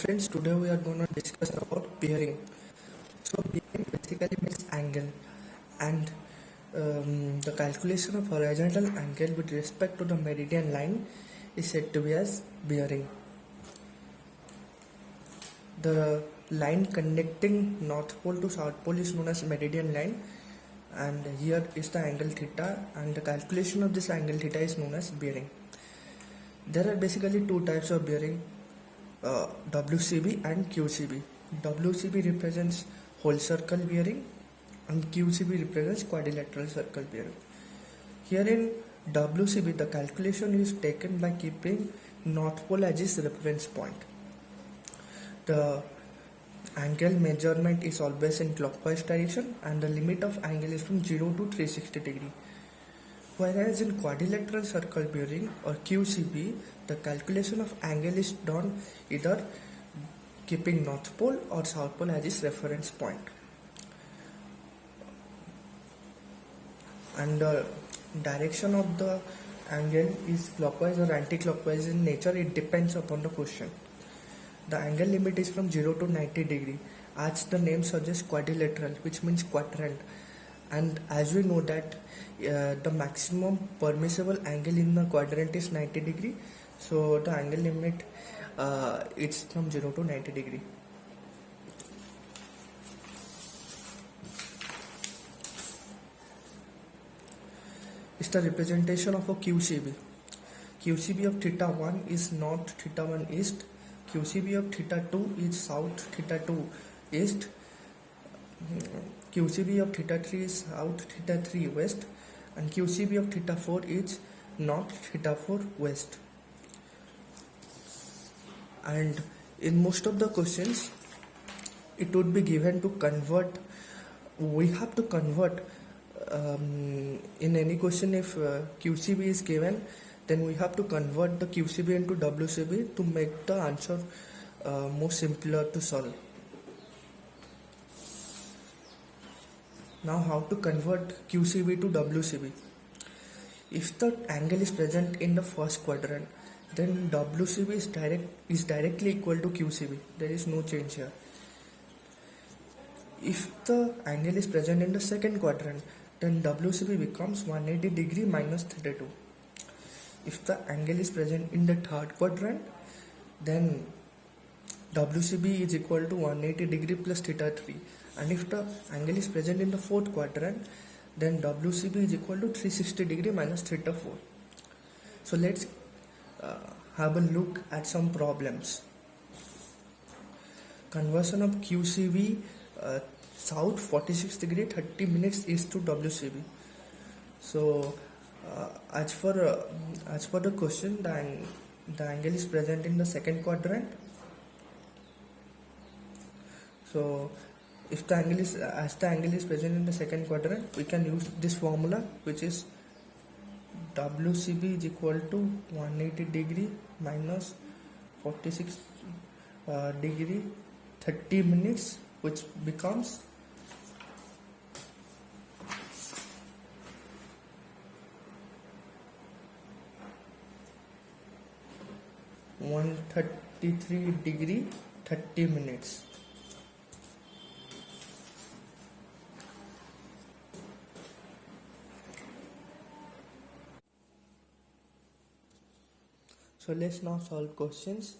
friends, today we are going to discuss about bearing. So bearing basically means angle, and the calculation of horizontal angle with respect to the meridian line is said to be as bearing. The line connecting north pole to south pole is known as meridian line, and here is the angle theta, and the calculation of this angle theta is known as bearing. There are basically two types of bearing, WCB and QCB. WCB represents whole circle bearing and QCB represents quadrilateral circle bearing. Here in WCB, the calculation is taken by keeping north pole as its reference point. The angle measurement is always in clockwise direction, and the limit of angle is from 0 to 360 degree. Whereas in quadrilateral circle bearing or QCB, the calculation of angle is done either keeping north pole or south pole as its reference point. And the direction of the angle is clockwise or anti-clockwise in nature. It depends upon the question. The angle limit is from 0 to 90 degree. As the name suggests, quadrilateral, which means quadrant. And as we know that the maximum permissible angle in the quadrant is 90 degree, so the angle limit is from 0 to 90 degree. It's the representation of a QCB. QCB of theta 1 is north, theta 1 east. QCB of theta 2 is south, theta 2 east. QCB of theta 3 is south, theta 3 west, and QCB of theta 4 is north, theta 4 west. And in most of the questions, it would be given to convert. We have to convert in any question. If QCB is given, then we have to convert the QCB into WCB to make the answer more simpler to solve. Now, how to convert QCB to WCB? If the angle is present in the first quadrant, then WCB is directly equal to QCB. There is no change here. If the angle is present in the second quadrant, then WCB becomes 180 degree minus theta 2. If the angle is present in the third quadrant, then WCB is equal to 180 degree plus theta 3. And if the angle is present in the fourth quadrant, then WCB is equal to 360 degree minus theta 4. So let's have a look at some problems. Conversion of QCB south 46 degree 30 minutes east to WCB. So as for the question, the angle is present in the second quadrant. So if the angle is present in the second quadrant, we can use this formula, which is WCB is equal to 180 degree minus 46 degree 30 minutes, which becomes 133 degree 30 minutes. So let's now solve questions.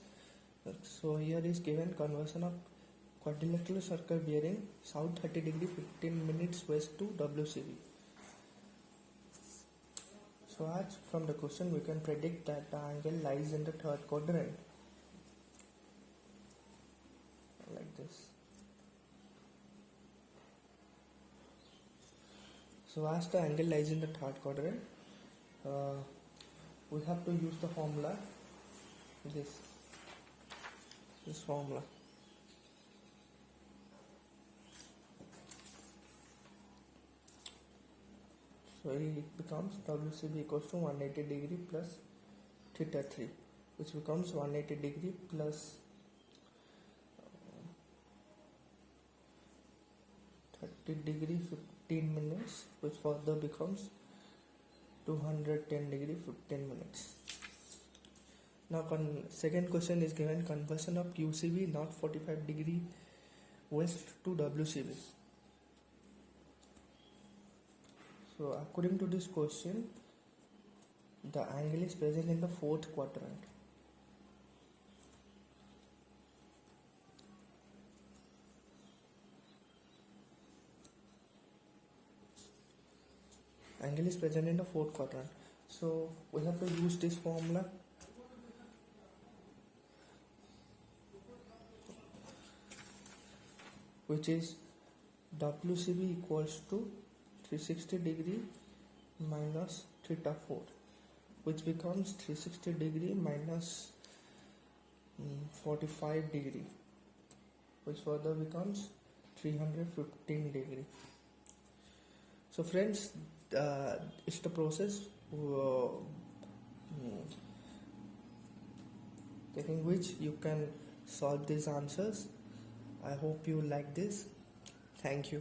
So here is given conversion of quadrilateral circle bearing south 30 degree 15 minutes west to WCB. So as from the question, we can predict that the angle lies in the third quadrant, like this. So as the angle lies in the third quadrant, we have to use the formula, this formula. So it becomes WCB equals to 180 degree plus theta 3, which becomes 180 degree plus 30 degree 15 minutes, which further becomes 210 degree 15 minutes. Now second question is given, conversion of QCB not 45 degree west to WCB. So according to this question, the angle is present in the fourth quadrant. Angle is present in the fourth quadrant. So we have to use this formula. Which is WCB equals to 360 degree minus theta 4, which becomes 360 degree minus 45 degree, which further becomes 315 degree. So friends, it's the process taking which you can solve these answers. I hope you like this. Thank you.